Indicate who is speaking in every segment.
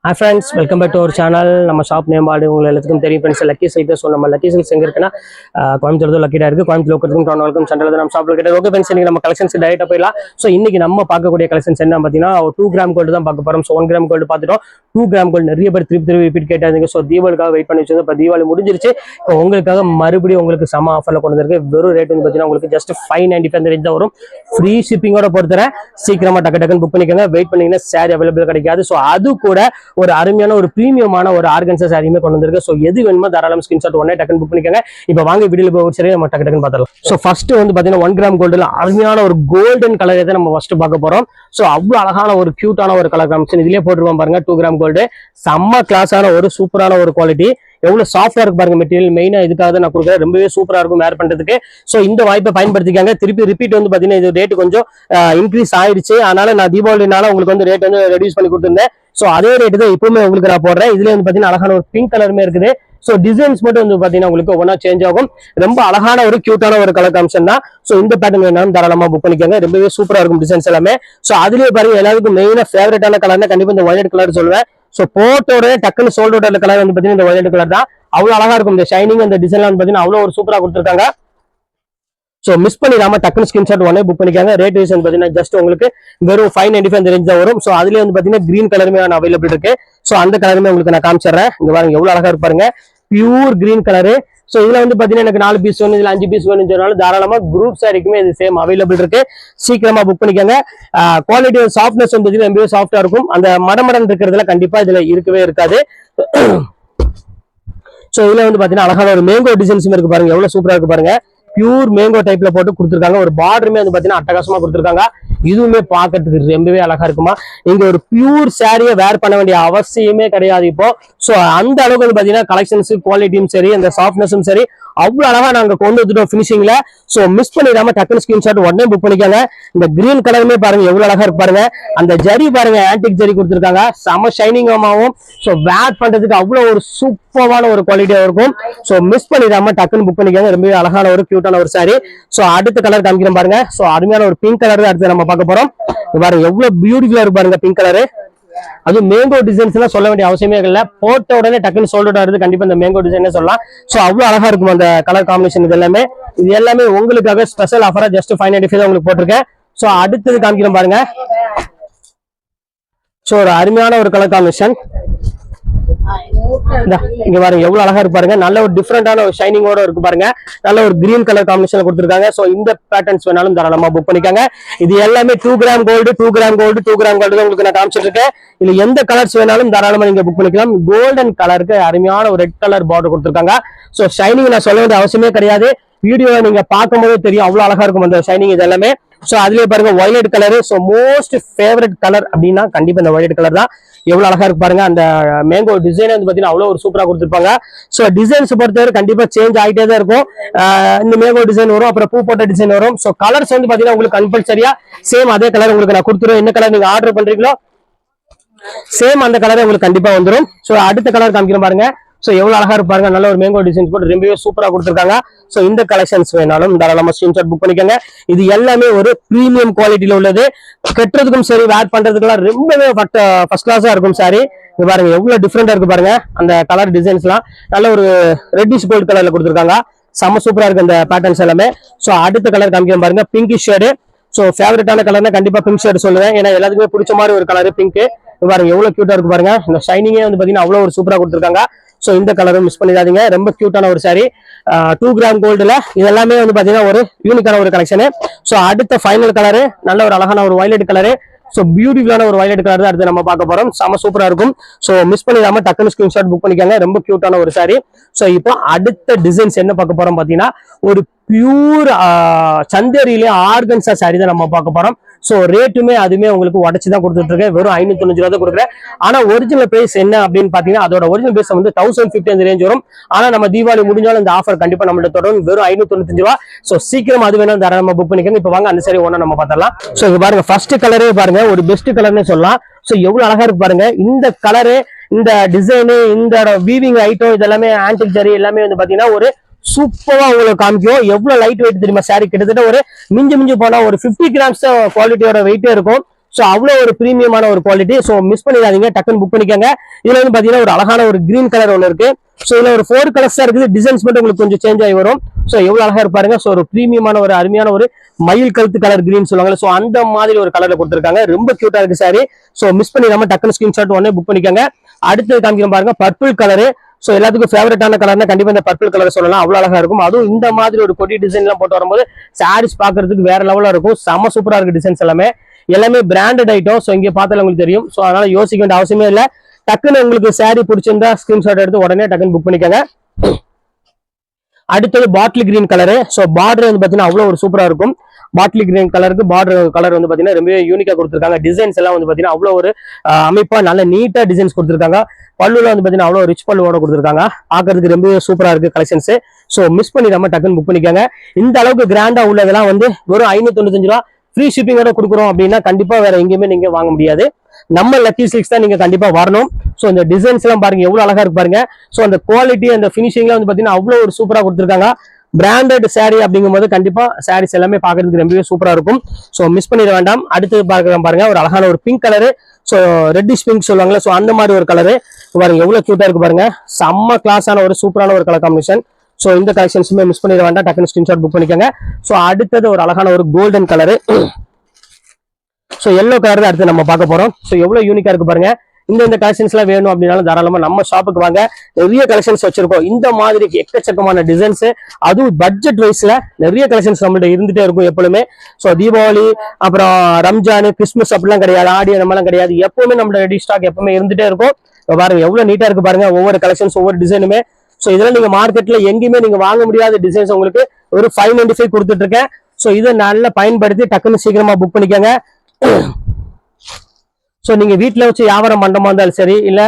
Speaker 1: Hi friends, welcome back to our channel. நம்ம shop name ஆடு உங்களுக்கு எல்லாத்துக்கும் தெரியும் ஃப்ரெண்ட்ஸ். Lucky sides. ஸோ நம்ம லக்கி சைட்ஸ் எங்கே இருக்குன்னா கோயம்புத்தூர் லக்கிடா இருக்குது. கோயம்புத்தூர் லோக்கத்துக்கும் டவுன் வரைக்கும் சென்டரில் நம்ம ஷாப்பில் கிட்ட. ஓகே ஃப்ரெண்ட்ஸ், இன்னைக்கு நம்ம கலெக்ஷன்ஸ் டைரெக்டாக போயிடலாம். ஸோ இன்னைக்கு நம்ம பார்க்கக்கூடிய கலெக்ஷன்ஸ் என்ன பார்த்தீங்கன்னா 2 கிராம் கோல்டு தான் பார்க்க போகிறோம். ஸோ 1 கிராம் கோல்டு பார்த்துட்டோம். 2 கிராம் கோல்டு நிறைய பேர் திருப்பி ரிப்பீட் கேட்டாங்க. ஸோ தீபாவளிக்காக வெயிட் பண்ணி வச்சிருந்தோம். இப்போ தீபாவளி முடிஞ்சிருச்சு. இப்போ உங்களுக்காக மறுபடியும் உங்களுக்கு சம ஆஃபரில் கொண்டு வந்திருக்கு. வெறும் ரேட் வந்து பார்த்தீங்கன்னா உங்களுக்கு ஜஸ்ட் 595 ரேஞ்ச் தான் வரும். ஃப்ரீ ஷிப்பிங்கோட பொறுத்தர சீக்கிரமாக டக்கு புக் பண்ணிக்கோங்க. வெயிட் பண்ணிங்கன்னா சாரி அவைலபிள் கிடைக்காது. ஸோ அது கூட ஒரு அருமையான ஒரு பிரீமியமான ஒரு ஆர்கன்சா சாரியுமே கொண்டு வந்திருக்கு. ஸோ எது வேணுமோ தாராளம் ஸ்கிரீன்ஷாட் உடனே டக்குன்னு புக் பண்ணிக்கோங்க. இப்போ வாங்க வீடியோல போய் ஒரு சரி நம்ம டக்குன்னு பார்த்துடலாம். ஸோ ஃபர்ஸ்ட் வந்து பார்த்தீங்கன்னா 1 கிராம் கோல்டுல அருமையான ஒரு கோல்டன் கலரை தான் நம்ம ஃபர்ஸ்ட் பார்க்க போறோம். ஸோ அவ்வளோ அழகான ஒரு கியூட்டான ஒரு கலர் காமிஷன் இதுலயே போட்டுருவோம் பாருங்க. 2 கிராம் கோல்டு செம்ம கிளாஸான ஒரு சூப்பரான ஒரு குவாலிட்டி. எவ்வளவு சாஃப்டா இருக்கு பாருங்க மெட்டீரியல். மெயினா இதுக்காக தான் நான் கொடுக்குறேன். ரொம்பவே சூப்பரா இருக்கும் வேர் பண்றதுக்கு. ஸோ இந்த வாய்ப்பை பயன்படுத்திக்காங்க. திருப்பி ரிப்பீட் வந்து பாத்தீங்கன்னா இது ரேட் கொஞ்சம் இன்க்ரீஸ் ஆயிடுச்சு. அதனால நான் தீபாவளினால உங்களுக்கு வந்து ரேட் வந்து ரெடியூஸ் பண்ணி கொடுத்துருந்தேன். ஸோ அதே ரேட்டு தான் இப்பவுமே உங்களுக்கு நான் போடுறேன். இதுல வந்து பாத்தீங்கன்னா அழகான ஒரு பிங்க் கலருமே இருக்குது. ஸோ டிசைன்ஸ் மட்டும் வந்து பாத்தீங்கன்னா உங்களுக்கு ஒவ்வொன்றா சேஞ்ச் ஆகும். ரொம்ப அழகான ஒரு கியூட்டான ஒரு கலர் காமிஷன் தான். ஸோ இந்த பேட்டர்ன் வேணாலும் தாராளமா புக் பண்ணிக்கோங்க. ரொம்பவே சூப்பரா இருக்கும் டிசைன்ஸ் எல்லாமே. ஸோ அதுலயே பாருங்க எல்லாருக்கும் மெயினா ஃபேவரட்டான கலர்னா கண்டிப்பா இந்த வயலட் கலர் சொல்லுவேன். ஸோ போட்டோட டக்குன்னு சோல்ட் அவுட் கலர் வந்து பாத்தீங்கன்னா இந்த வயலட் கலர் தான். அவ்வளவு அழகா இருக்கும். இந்த ஷைனிங் அந்த டிசைன்லாம் வந்து பாத்தீங்கன்னா அவ்வளவு ஒரு சூப்பரா கொடுத்துருக்காங்க. ஸோ மிஸ் பண்ணிடாம டக்குனு ஸ்கிரீன்ஷாட் உடனே புக் பண்ணிக்காங்க. ரேட் வைஸ் வந்து பாத்தீங்கன்னா ஜஸ்ட் உங்களுக்கு வெறும் 595 ரேஞ்ச் தான் வரும். ஸோ அதுலேயே வந்து பாத்தீங்கன்னா கிரீன் கலருமே அவைலபிள் இருக்கு. ஸோ அந்த கலருமே உங்களுக்கு நான் காமிச்சிடுறேன். இங்க பாருங்க எவ்வளவு அழகா இருப்பாருங்க. Pure green colour. ஸோ இதுல வந்து பாத்தீங்கன்னா எனக்கு 4 பீஸ் வேணும், இதுல 5 பீஸ் வேணும் சொன்னாலும் தாராளமா குரூப் சாரிக்குமே இது சேம் அவைலபிள் இருக்கு. சீக்கிரமா புக் பண்ணிக்கோங்க. குவாலிட்டி சாஃப்ட்னஸ் வந்து ரொம்பவே சாஃப்டா இருக்கும். அந்த மடமடன் இருக்கிறதுல கண்டிப்பா இதுல இருக்கவே இருக்காது. ஸோ இதுல வந்து பாத்தீங்கன்னா அழகான ஒரு மேங்கோ டிசைன்ஸுமே இருக்கு பாருங்க. எவ்வளவு சூப்பரா இருக்கு பாருங்க. பியூர் மேங்கோ டைப்ல போட்டு கொடுத்துருக்காங்க. ஒரு பார்டருமே வந்து பாத்தீங்கன்னா அட்டகாசமா கொடுத்துருக்காங்க. இதுவுமே பாக்கிறதுக்கு ரொம்பவே அழகா இருக்குமா. நீங்க ஒரு பியூர் சாரியை வேர் பண்ண வேண்டிய அவசியமே கிடையாது இப்போ. சோ அந்த அளவுக்கு வந்து பாத்தீங்கன்னா கலெக்ஷன்ஸ் குவாலிட்டியும் சரி அந்த சாஃப்ட்னஸும் சரி அவ்வளவு அழகா நாங்க கொண்டு வந்துட்டோம் பினிஷிங்ல. சோ மிஸ் பண்ணிடாம டக்குனு ஸ்கிரீன்ஷாட் உடனே புக் பண்ணிக்கோங்க. இந்த கிரீன் கலருமே பாருங்க எவ்வளவு அழகா இருக்கு பாருங்க. அந்த ஜரி பாருங்க ஆன்டிக் ஜரி கொடுத்துருக்காங்க. செம ஷைனிங்காவும். சோ வேர் பண்றதுக்கு அவ்வளவு ஒரு சூப்பரான ஒரு குவாலிட்டியா இருக்கும். சோ மிஸ் பண்ணிடாம டக்குன்னு புக் பண்ணிக்கோங்க. ரொம்பவே அழகான ஒரு கியூட்டான ஒரு சாரி. சோ அடுத்த கலர் காமிக்கிறேன் பாருங்க. சோ அருமையான ஒரு பிங்க் கலர் அடுத்து நம்ம பார்க்க போறோம். பாருங்க எவ்வளவு பியூட்டிஃபுல்லா இருக்கு பாருங்க பிங்க் கலரு. அது மேங்கோ டிசைன்ஸ் எல்லாம் சொல்ல வேண்டிய அவசியமே இல்ல. போட்ட உடனே டக்குன்னு சோல்ட் வருது. கண்டிப்பா இந்த மேங்கோ டிசைன் சொல்லலாம். சோ அவ்வளவு அழகா இருக்கும் அந்த கலர் காம்பினேஷன். இது எல்லாமே உங்களுக்காக ஸ்பெஷல் ஆஃபரா ஜஸ்ட் 595 தான் உங்களுக்கு போட்டிருக்கேன். சோ அடுத்தது காமிக்கிறோம் பாருங்க. சோ ஒரு அருமையான ஒரு கலர் காம்பினேஷன். இங்க பாருங்க எவ்வளவு அழகா இருக்கு பாருங்க. நல்ல ஒரு டிஃபரெண்டான ஒரு ஷைனிங்கோட இருக்கு பாருங்க. நல்ல ஒரு கிரீன் கலர் காம்பினேஷன் கொடுத்துருக்காங்க. சோ இந்த பேட்டர்ன்ஸ் வேணாலும் தாராளமா புக் பண்ணிக்காங்க. இது எல்லாமே 2 கிராம் கோல்டு உங்களுக்கு நான் காமிச்சிட்டு இருக்கேன். இதுல எந்த கலர்ஸ் வேணாலும் தாராளமா நீங்க புக் பண்ணிக்கலாம். கோல்டன் கலருக்கு அருமையான ஒரு ரெட் கலர் பார்டர் கொடுத்துருக்காங்க. சோ ஷைனிங் நான் சொல்ல வேண்டிய அவசியமே கிடையாது. வீடியோ நீங்க பார்க்கும் போதே தெரியும் அவ்வளவு அழகா இருக்கும் அந்த ஷைனிங். இது எல்லாமே சோ அதுலயே பாருங்க violet colour. So most favourite colour அப்படின்னா கண்டிப்பா இந்த வயலட் கலர் தான். எவ்வளவு அழகா இருக்கு பாருங்க. அந்த மேங்கோ டிசைன் வந்து பாத்தீங்கன்னா அவ்வளவு ஒரு சூப்பரா கொடுத்துருப்பாங்க. சோ டிசைன்ஸ் பொறுத்தவரை கண்டிப்பா சேஞ்ச் ஆகிட்டே தான் இருக்கும். இந்த மேங்கோ டிசைன் வரும், அப்புறம் பூ போட்ட டிசைன் வரும். சோ கலர்ஸ் வந்து பாத்தீங்கன்னா உங்களுக்கு கம்பல்சரியா சேம் அதே கலர் உங்களுக்கு நான் கொடுத்துருவேன். என்ன கலர் நீங்க ஆர்டர் பண்றீங்களோ சேம் அந்த கலரை உங்களுக்கு கண்டிப்பா வந்துடும். சோ அடுத்த கலர் காமிக்கிறேன் பாருங்க. சோ எவ்வளவு அழகா இருப்பாருங்க. நல்ல ஒரு மேங்கோ டிசைன்ஸ் போட்டு ரொம்பவே சூப்பரா கொடுத்துருக்காங்க. சோ இந்த கலெக்ஷன்ஸ் வேணாலும் தாராளமா ஸ்கிரீன்ஷாட் புக் பண்ணிக்கோங்க. இது எல்லாமே ஒரு பிரீமியம் குவாலிட்டியில உள்ளது. கட்டுறதுக்கும் சரி வேர் பண்றதுக்குலாம் ரொம்பவே ஃபர்ஸ்ட் கிளாஸா இருக்கும் சாரி. இது பாருங்க எவ்வளவு டிஃபரெண்டா இருக்கு பாருங்க. அந்த கலர் டிசைன்ஸ் எல்லாம் நல்ல ஒரு ரெட்டிஷ் கோல்ட் கலர்ல கொடுத்துருக்காங்க. செம்ம சூப்பரா இருக்கு இந்த பேட்டர்ன்ஸ் எல்லாமே. சோ அடுத்த கலர் காமிக்கிறேன் பாருங்க. Pinkish shade. சோ ஃபேவரட்டான கலர்னா கண்டிப்பா பிங்க் ஷேடு சொல்லுவேன். ஏன்னா எல்லாத்துக்குமே பிடிச்ச மாதிரி ஒரு கலர் பிங்க். பாருங்க எவ்வளவு கியூட்டா இருக்கு பாருங்க. இந்த ஷைனிங்கே வந்து பாத்தீங்கன்னா அவ்வளவு ஒரு சூப்பரா கொடுத்துருக்காங்க. சோ இந்த கலரும் மிஸ் பண்ணிடாதீங்க. ரொம்ப கியூட்டான ஒரு சாரி. 2 கிராம் கோல்டுல இது எல்லாமே வந்து பாத்தீங்கன்னா ஒரு யூனிக்கான ஒரு கலெக்ஷன். சோ அடுத்த ஃபைனல் கலரு நல்ல ஒரு அழகான ஒரு வயலட் கலரு. சோ பியூட்டிஃபுல்லான ஒரு வயலட் கலர் தான் அடுத்து நம்ம பார்க்க போறோம். செம சூப்பரா இருக்கும். சோ மிஸ் பண்ணிடாம டக்குனு ஸ்கிரீன்ஷாட் புக் பண்ணிக்காங்க. ரொம்ப கியூட்டான ஒரு சாரி. சோ இப்போ அடுத்த டிசைன்ஸ் என்ன பார்க்க போறோம் பாத்தீங்கன்னா ஒரு பியூர் சந்தேரியிலே ஆர்கன்சா சாரி தான் நம்ம பார்க்க போறோம். சோ ரேட்டுமே அதுமே உங்களுக்கு உடச்சுதான் கொடுத்துட்டு இருக்கேன். வெறும் 595 ரூபா தான் கொடுக்குறேன். ஆனா ஒரிஜினல் பிரைஸ் என்ன அப்படின்னு பாத்தீங்கன்னா அதோட ஒரிஜினல் பிரைஸ் வந்து 1050 அந்த ரேஞ்ச் வரும். ஆனா நம்ம தீபாவளி முடிஞ்சாலும் இந்த ஆஃபர் கண்டிப்பா நம்மளோட தொடரும். வெறும் 595 ரூபா. சோ சீக்கிரம் அது வேணும் தாராளமா புக் பண்ணிக்கோங்க. இப்ப வாங்க அந்த சாரி ஒண்ணா நம்ம பார்த்தலாம். சோ இங்க பாருங்க ஃபர்ஸ்ட் கலரே பாருங்க ஒரு பெஸ்ட் கலர்னு சொல்லலாம். சோ எவ்வளவு அழகா இருக்கு பாருங்க. இந்த கலரு இந்த டிசைனு இந்த வீவிங் ஐட்டம் இதெல்லாமே ஆன்டிக் ஜரி எல்லாமே வந்து பாத்தீங்கன்னா ஒரு சூப்பரா உங்களுக்கு காமிக்கும். எவ்வளவு லைட் வெயிட் தெரியுமா சாரி. கிட்டத்தட்ட ஒரு மிஞ்சி போனா ஒரு 50 கிராம்ஸ் குவாலிட்டியோட வெயிட்டே இருக்கும். சோ அவ்வளவு ஒரு பிரீமியமான ஒரு குவாலிட்டி. சோ மிஸ் பண்ணிடாதீங்க, டக்குன்னு புக் பண்ணிக்கோங்க. இதுல வந்து பாத்தீங்கன்னா ஒரு அழகான ஒரு கிரீன் கலர் ஒன்று இருக்கு. சோ இதுல ஒரு 4 கலர்ஸ் தான் இருக்குது, டிசைன்ஸ் மட்டும் உங்களுக்கு கொஞ்சம் சேஞ்ச் ஆகி வரும். சோ எவ்வளவு அழகா இருப்பாருங்க. சோ ஒரு பிரீமியமான ஒரு அருமையான ஒரு மயில் கழுத்து கலர் கிரீன் சொல்லுவாங்க. சோ அந்த மாதிரி ஒரு கலர்ல கொடுத்துருக்காங்க, ரொம்ப கியூட்டா இருக்கு சாரி. சோ மிஸ் பண்ணிடாம டக்குன்னு ஸ்கிரீன்ஷாட் உடனே புக் பண்ணிக்கோங்க. அடுத்து காமிக்கிறோம் பாருங்க, பர்பிள் கலரு. சோ எல்லாத்துக்கும் ஃபேவரட்டான கலர்னா கண்டிப்பா இந்த பர்பிள் கலர் சொல்லலாம், அவ்வளவு அழகா இருக்கும். அதுவும் இந்த மாதிரி ஒரு கொடி டிசைன் எல்லாம் போட்டு வரும்போது சாரீஸ் பாக்குறதுக்கு வேற லெவலா இருக்கும், செம சூப்பரா இருக்கு டிசைன்ஸ் எல்லாமே பிராண்டட் ஐட்டம். சோ இங்க பார்த்தாலும் உங்களுக்கு தெரியும். சோ அதனால யோசிக்க வேண்டிய அவசியமே இல்லை. டக்குன்னு உங்களுக்கு சாரி பிடிச்சிருந்தா ஸ்கிரீன்ஷாட் எடுத்து உடனே டக்குன்னு புக் பண்ணிக்கோங்க. அடுத்தது bottle green colour. So border வந்து பாத்தீங்கன்னா அவ்வளவு ஒரு சூப்பரா இருக்கும். பாட்டில் கிரீன் கலருக்கு பார்டர் கலர் வந்து பாத்தீங்கன்னா ரொம்ப யூனிக்கா கொடுத்துருக்காங்க. டிசைன்ஸ் எல்லாம் வந்து பாத்தீங்கன்னா அவ்வளவு ஒரு அமைப்பா நல்ல நீட்டா டிசைன்ஸ் கொடுத்துருக்காங்க. பல்லுல வந்து பாத்தீங்கன்னா அவ்வளவு ரிச் பல்லுவோட கொடுத்துருக்காங்க, பாக்குறதுக்கு ரொம்ப சூப்பரா இருக்கு கலெக்ஷன்ஸ். சோ மிஸ் பண்ணிடாம டக்குன்னு புக் பண்ணிக்கோங்க. இந்த அளவுக்கு கிராண்டா உள்ளதெல்லாம் வந்து வெறும் 595 ரூபா ஃப்ரீ ஷிப்பிங்கோட கொடுக்குறோம் அப்படின்னா கண்டிப்பா வேற எங்கேயுமே நீங்க வாங்க முடியாது. நம்ம லக்கி சில்க்ஸ் தான் நீங்க கண்டிப்பா வரணும். சோ இந்த டிசைன்ஸ் எல்லாம் பாருங்க எவ்வளவு அழகா இருக்கு பாருங்க. சோ அந்த குவாலிட்டி அந்த பினிஷிங்ல வந்து பாத்தீங்கன்னா அவ்வளவு ஒரு சூப்பரா கொடுத்துருக்காங்க. பிராண்டட் சாரி அப்படிங்கும் போது கண்டிப்பா சாரீஸ் எல்லாமே பாக்குறதுக்கு ரொம்பவே சூப்பரா இருக்கும். சோ மிஸ் பண்ணிட வேண்டாம். அடுத்து பாருங்க ஒரு அழகான ஒரு pink colour. So reddish pink சொல்லுவாங்கல்ல, சோ அந்த மாதிரி ஒரு கலரு பாருங்க எவ்வளவு கியூட்டா இருக்கு பாருங்க. செம்ம கிளாஸான ஒரு சூப்பரான ஒரு கலர் காம்பினேஷன். சோ இந்த கலெக்ஷன்ஸுமே மிஸ் பண்ணிட வேண்டாம், டக்குனு ஸ்கிரீன்ஷாட் புக் பண்ணிக்கோங்க. சோ அடுத்தது ஒரு அழகான ஒரு golden colour. So yellow colour தான் அடுத்து நம்ம பார்க்க போறோம். சோ எவ்வளவு யூனிக்கா இருக்கு பாருங்க. இந்த கலெக்ஷன்ஸ் எல்லாம் வேணும் அப்படின்னாலும் தாராளமா நம்ம ஷாப்புக்கு வாங்க, நிறைய கலெக்ஷன்ஸ் வச்சிருக்கோம். இந்த மாதிரி எக்கச்சக்கமான டிசைன்ஸ், அதுவும் பட்ஜெட் வைஸ்ல நிறைய கலெக்ஷன்ஸ் நம்மள்ட்ட இருந்துட்டே இருக்கும் எப்பவுமே. சோ தீபாவளி அப்புறம் ரம்ஜான் கிறிஸ்துமஸ் அப்படிலாம் கிடையாது, ஆடி அந்த மாதிரிலாம் கிடையாது, எப்பவுமே நம்ம ரெடி ஸ்டாக் எப்பவுமே இருந்துட்டே இருக்கும். பாருங்க எவ்வளவு நீட்டா இருக்கு பாருங்க, ஒவ்வொரு கலெக்ஷன்ஸ் ஒவ்வொரு டிசைனுமே. சோ இதெல்லாம் நீங்க மார்க்கெட்ல எங்கேயுமே நீங்க வாங்க முடியாத டிசைன்ஸ் உங்களுக்கு ஒரு 595 கொடுத்துட்டு இருக்கேன். சோ இதை நல்லா பயன்படுத்தி டக்குன்னு சீக்கிரமா புக் பண்ணிக்கோங்க. சோ நீங்க வீட்டுல வச்சு வியாபாரம் பண்றமா இருந்தாலும் சரி, இல்ல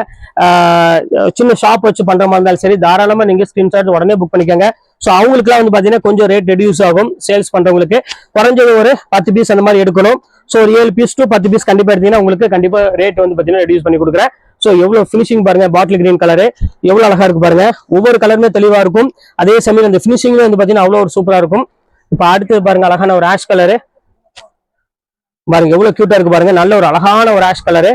Speaker 1: சின்ன ஷாப் வச்சு பண்றமா இருந்தாலும் சரி, தாராளமா நீங்க ஸ்கிரீன்ஷாட் உடனே புக் பண்ணிக்கோங்க. சோ அவங்களுக்குலாம் வந்து பாத்தீங்கன்னா கொஞ்சம் ரேட் ரெடியூஸ் ஆகும். சேல்ஸ் பண்றவங்களுக்கு குறைஞ்சது ஒரு 10 பீஸ் அந்த மாதிரி எடுக்கணும். சோ ஒரு 7 பீஸ் டு 10 பீஸ் கண்டிப்பா எடுத்தீங்கன்னா உங்களுக்கு கண்டிப்பா ரேட் வந்து பாத்தீங்கன்னா ரெடியூஸ் பண்ணி கொடுக்குறேன். சோ எவ்வளவு பினிஷிங் பாருங்க, பாட்டில் கிரீன் கலரு எவ்வளவு அழகா இருக்கு பாருங்க. ஒவ்வொரு கலருமே தெளிவா இருக்கும், அதே சமயம் அந்த பினிஷிங்ல வந்து பாத்தீங்கன்னா அவ்வளவு ஒரு சூப்பரா இருக்கும். இப்ப அடுத்து பாருங்க அழகான ஒரு ஆஷ் கலரு பாருங்க எவ்வளவு கியூட்டா இருக்கு பாருங்க. நல்ல ஒரு அழகான ஒரு ஆஷ் கலரு,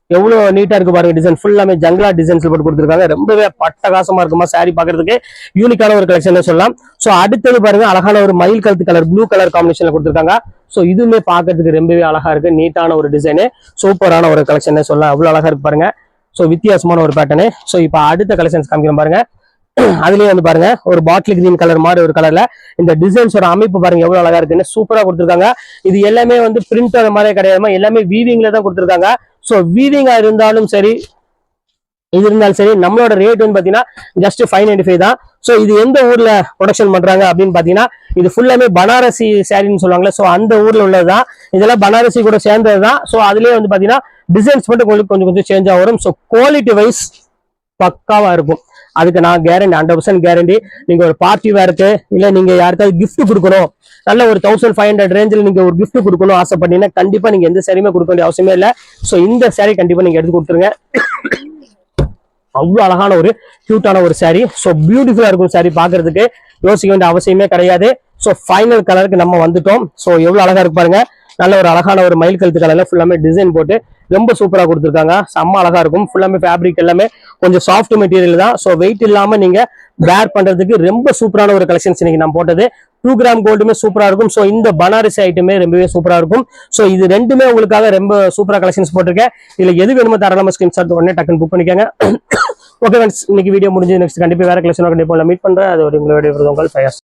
Speaker 1: எவ்வளவு நீட்டா இருக்கு பாருங்க. டிசைன் ஃபுல்லாமே ஜங்லா டிசைன்ஸ்ல போட்டு கொடுத்துருக்காங்க, ரொம்பவே பட்டகாசமா இருக்குமா சாரி பாக்குறதுக்கு. யூனிக்கான ஒரு கலெக்ஷன் சொல்லலாம். சோ அடுத்தது பாருங்க அழகான ஒரு மயில் கழுத்து கலர் ப்ளூ கலர் காம்பினேஷன்ல கொடுத்துருக்காங்க. சோ இதுவுமே பாக்குறதுக்கு ரொம்பவே அழகா இருக்கு, நீட்டான ஒரு டிசைனு, சூப்பரான ஒரு கலெக்ஷன் சொல்லலாம். அவ்வளவு அழகா இருக்கு பாருங்க. சோ வித்தியாசமான ஒரு பேட்டர்னு. சோ இப்ப அடுத்த கலெக்ஷன்ஸ் காமிக்கிறோம் பாருங்க. அதுலயே வந்து பாருங்க ஒரு பாட்டில் கிரீன் கலர் மாதிரி ஒரு கலர்ல இந்த டிசைன்ஸோட அமைப்பு பாருங்க எவ்வளவு அழகா இருக்குன்னு, சூப்பரா கொடுத்துருக்காங்க. இது எல்லாமே வந்து பிரிண்ட் அந்த மாதிரி கிடையாது, எல்லாமே வீவிங்ல தான் கொடுத்துருக்காங்க. சோ வீவிங்கா இருந்தாலும் சரி இது இருந்தாலும் சரி நம்மளோட ரேட் வந்து பாத்தீங்கன்னா ஜஸ்ட் 595 தான். சோ இது எந்த ஊர்ல ப்ரொடக்ஷன் பண்றாங்க அப்படின்னு பாத்தீங்கன்னா இது ஃபுல்லாமே பனாரசி சாரின்னு சொல்லுவாங்களே, சோ அந்த ஊர்ல உள்ளதுதான். இதெல்லாம் பனாரசி கூட சேர்ந்ததுதான். சோ அதுலயே வந்து பாத்தீங்கன்னா டிசைன்ஸ் மட்டும் உங்களுக்கு கொஞ்சம் கொஞ்சம் சேஞ்ச் ஆகும். ஸோ குவாலிட்டி வைஸ் பக்காவா இருக்கும், அதுக்கு நான் கேரண்டி, 100% கேரண்டி. நீங்க ஒரு பார்ட்டி வேருக்கு இல்ல நீங்க யாருக்காவது கிஃப்ட் கொடுக்கணும், நல்ல ஒரு 1500 ரேஞ்சில் நீங்க ஒரு கிஃப்ட் கொடுக்கணும் ஆசைப்பட்டீங்கன்னா கண்டிப்பா நீங்க எந்த சாரியுமே கொடுக்க வேண்டிய அவசியமே இல்லை. ஸோ இந்த சாரி கண்டிப்பா நீங்க எடுத்து கொடுத்துருங்க. அவ்வளவு அழகான ஒரு கியூட்டான ஒரு சாரி. ஸோ பியூட்டிஃபுல்லா இருக்கும் சாரி பாக்குறதுக்கு, யோசிக்க வேண்டிய அவசியமே கிடையாது. ஸோ ஃபைனல் கலருக்கு நம்ம வந்துட்டோம். ஸோ எவ்வளவு அழகா இருக்கு பாருங்க. நல்ல ஒரு அழகான ஒரு மயில் கழுத்து கலர்ல ஃபுல்லாமே டிசைன் போட்டு ரொம்ப சூப்பரா கொடுத்துருக்காங்க, செம்ம அழகா இருக்கும். ஃபுல்லாமே ஃபேப்ரிக் எல்லாமே கொஞ்சம் சாஃப்ட் மெட்டீரியல் தான். ஸோ வெயிட் இல்லாம நீங்க வேர் பண்றதுக்கு ரொம்ப சூப்பரான ஒரு கலெக்ஷன்ஸ் இன்னைக்கு நான் போட்டது. 2 கிராம் கோல்டுமே சூப்பரா இருக்கும். ஸோ இந்த பனாரசி ஐட்டமே ரொம்பவே சூப்பரா இருக்கும். ஸோ இது ரெண்டுமே உங்களுக்காக ரொம்ப சூப்பரா கலெக்ஷன்ஸ் போட்டிருக்கேன். இதுல எது வேணுமோ தாராளமா ஸ்கிரீன்ஷாட் உடனே டக்குன்னு புக் பண்ணிக்கோங்க. ஓகே ஃப்ரெண்ட்ஸ், இன்னைக்கு வீடியோ முடிஞ்சு நெக்ஸ்ட் கண்டிப்பா வேற கலெக்ஷன் கண்டிப்பா மீட் பண்றேன். அது ஒரு உங்களுடைய உங்கள் ஃபயர்ஸ்.